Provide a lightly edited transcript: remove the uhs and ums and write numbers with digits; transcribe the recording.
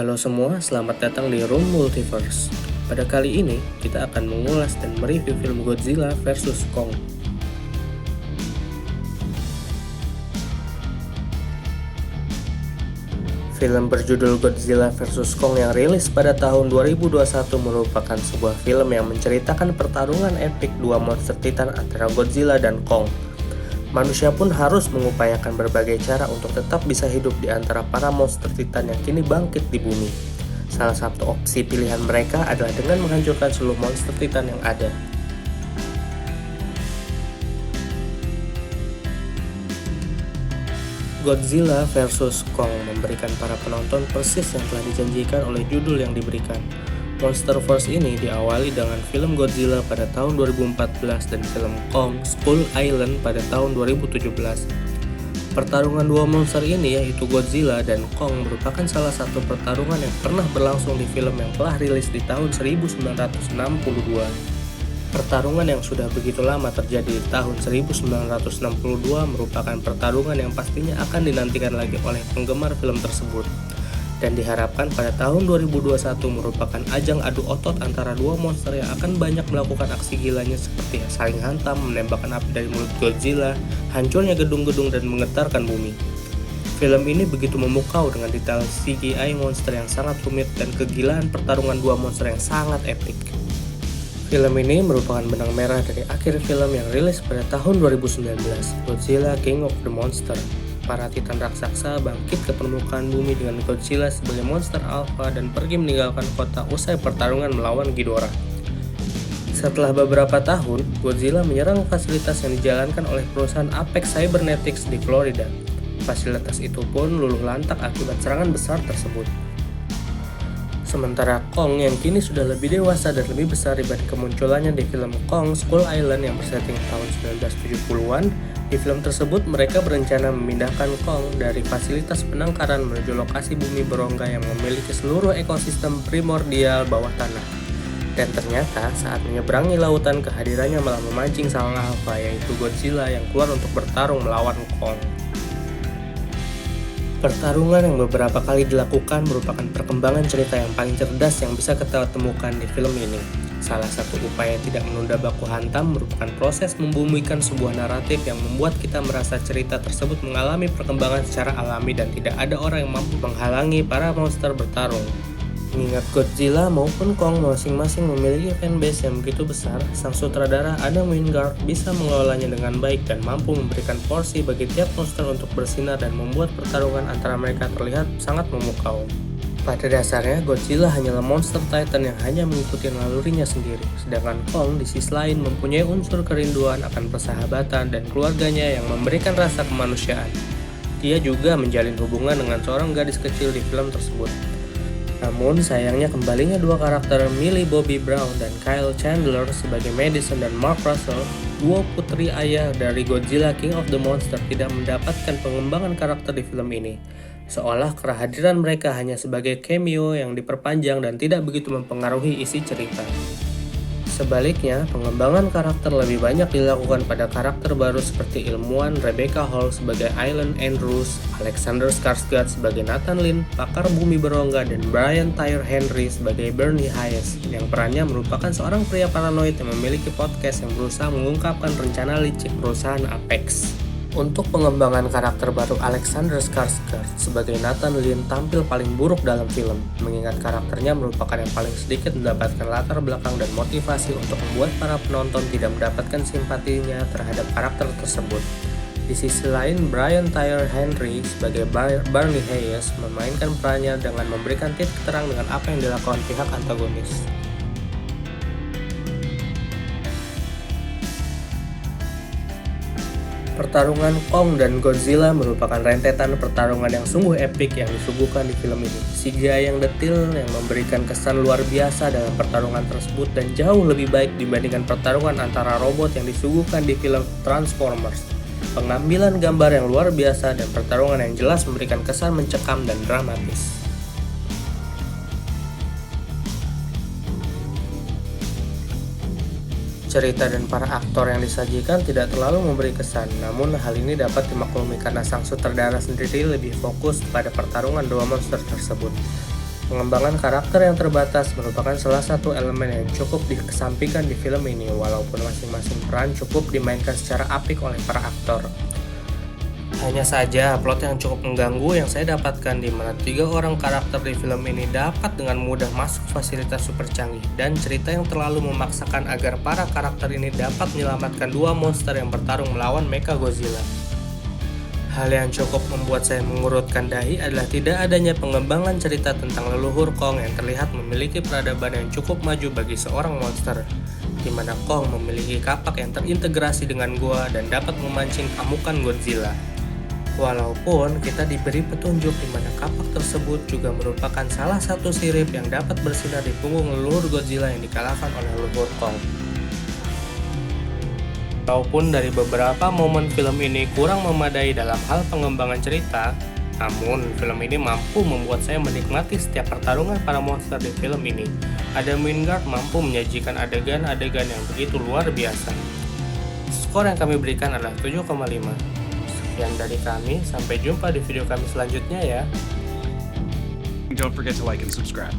Halo semua, selamat datang di Room Multiverse. Pada kali ini, kita akan mengulas dan mereview film Godzilla vs. Kong. Film berjudul Godzilla vs. Kong yang rilis pada tahun 2021 merupakan sebuah film yang menceritakan pertarungan epik dua monster titan antara Godzilla dan Kong. Manusia pun harus mengupayakan berbagai cara untuk tetap bisa hidup di antara para monster titan yang kini bangkit di bumi. Salah satu opsi pilihan mereka adalah dengan menghancurkan seluruh monster titan yang ada. Godzilla vs. Kong memberikan para penonton persis yang telah dijanjikan oleh judul yang diberikan. Monsterverse ini diawali dengan film Godzilla pada tahun 2014 dan film Kong Skull Island pada tahun 2017. Pertarungan dua monster ini yaitu Godzilla dan Kong merupakan salah satu pertarungan yang pernah berlangsung di film yang telah rilis di tahun 1962. Pertarungan yang sudah begitu lama terjadi di tahun 1962 merupakan pertarungan yang pastinya akan dinantikan lagi oleh penggemar film tersebut. Dan diharapkan pada tahun 2021 merupakan ajang adu otot antara dua monster yang akan banyak melakukan aksi gilanya seperti saling hantam, menembakkan api dari mulut Godzilla, hancurnya gedung-gedung dan menggetarkan bumi. Film ini begitu memukau dengan detail CGI monster yang sangat rumit dan kegilaan pertarungan dua monster yang sangat epik. Film ini merupakan benang merah dari akhir film yang rilis pada tahun 2019, Godzilla King of the Monster. Para titan raksasa bangkit ke permukaan bumi dengan Godzilla sebagai monster alpha dan pergi meninggalkan kota usai pertarungan melawan Ghidorah. Setelah beberapa tahun, Godzilla menyerang fasilitas yang dijalankan oleh perusahaan Apex Cybernetics di Florida. Fasilitas itu pun luluh lantak akibat serangan besar tersebut. Sementara Kong yang kini sudah lebih dewasa dan lebih besar dibanding kemunculannya di film Kong Skull Island yang bersetting tahun 1970-an, di film tersebut mereka berencana memindahkan Kong dari fasilitas penangkaran menuju lokasi bumi berongga yang memiliki seluruh ekosistem primordial bawah tanah. Dan ternyata saat menyeberangi lautan kehadirannya malah memancing sang alpha yaitu Godzilla yang keluar untuk bertarung melawan Kong. Pertarungan yang beberapa kali dilakukan merupakan perkembangan cerita yang paling cerdas yang bisa kita temukan di film ini. Salah satu upaya tidak menunda baku hantam merupakan proses membumikan sebuah naratif yang membuat kita merasa cerita tersebut mengalami perkembangan secara alami dan tidak ada orang yang mampu menghalangi para monster bertarung. Mengingat Godzilla maupun Kong masing-masing memiliki fanbase yang begitu besar, sang sutradara Adam Wingard bisa mengelolanya dengan baik dan mampu memberikan porsi bagi tiap monster untuk bersinar dan membuat pertarungan antara mereka terlihat sangat memukau. Pada dasarnya, Godzilla hanyalah monster titan yang hanya mengikuti nalurinya sendiri, sedangkan Kong di sisi lain mempunyai unsur kerinduan akan persahabatan dan keluarganya yang memberikan rasa kemanusiaan. Dia juga menjalin hubungan dengan seorang gadis kecil di film tersebut. Namun sayangnya kembalinya dua karakter Millie Bobby Brown dan Kyle Chandler sebagai Madison dan Mark Russell, dua putri ayah dari Godzilla King of the Monster tidak mendapatkan pengembangan karakter di film ini. Seolah kehadiran mereka hanya sebagai cameo yang diperpanjang dan tidak begitu mempengaruhi isi cerita. Sebaliknya, pengembangan karakter lebih banyak dilakukan pada karakter baru seperti ilmuwan Rebecca Hall sebagai Island Andrews, Alexander Skarsgård sebagai Nathan Lin, pakar bumi berongga, dan Brian Tyree Henry sebagai Bernie Hayes, yang perannya merupakan seorang pria paranoid yang memiliki podcast yang berusaha mengungkapkan rencana licik perusahaan Apex. Untuk pengembangan karakter baru Alexander Skarsgård sebagai Nathan Lin tampil paling buruk dalam film, mengingat karakternya merupakan yang paling sedikit mendapatkan latar belakang dan motivasi untuk membuat para penonton tidak mendapatkan simpatinya terhadap karakter tersebut. Di sisi lain, Brian Tyree Henry sebagai Barney Hayes memainkan perannya dengan memberikan titik terang dengan apa yang dilakukan pihak antagonis. Pertarungan Kong dan Godzilla merupakan rentetan pertarungan yang sungguh epik yang disuguhkan di film ini. CGI yang detil yang memberikan kesan luar biasa dalam pertarungan tersebut dan jauh lebih baik dibandingkan pertarungan antara robot yang disuguhkan di film Transformers. Pengambilan gambar yang luar biasa dan pertarungan yang jelas memberikan kesan mencekam dan dramatis. Cerita dan para aktor yang disajikan tidak terlalu memberi kesan, namun hal ini dapat dimaklumi karena sang sutradara sendiri lebih fokus pada pertarungan dua monster tersebut. Pengembangan karakter yang terbatas merupakan salah satu elemen yang cukup dikesampingkan di film ini, walaupun masing-masing peran cukup dimainkan secara apik oleh para aktor. Hanya saja, plot yang cukup mengganggu yang saya dapatkan di mana 3 orang karakter di film ini dapat dengan mudah masuk fasilitas super canggih, dan cerita yang terlalu memaksakan agar para karakter ini dapat menyelamatkan 2 monster yang bertarung melawan Mechagodzilla. Hal yang cukup membuat saya mengurutkan dahi adalah tidak adanya pengembangan cerita tentang leluhur Kong yang terlihat memiliki peradaban yang cukup maju bagi seorang monster, di mana Kong memiliki kapak yang terintegrasi dengan gua dan dapat memancing amukan Godzilla. Walaupun kita diberi petunjuk di mana kapak tersebut juga merupakan salah satu sirip yang dapat bersinar di punggung leluhur Godzilla yang dikalahkan oleh leluhur Kong. Walaupun dari beberapa momen film ini kurang memadai dalam hal pengembangan cerita, namun film ini mampu membuat saya menikmati setiap pertarungan para monster di film ini. Adam Wingard mampu menyajikan adegan-adegan yang begitu luar biasa. Skor yang kami berikan adalah 7,5. Sekian dari kami, sampai jumpa di video kami selanjutnya ya. Don't forget to like and subscribe.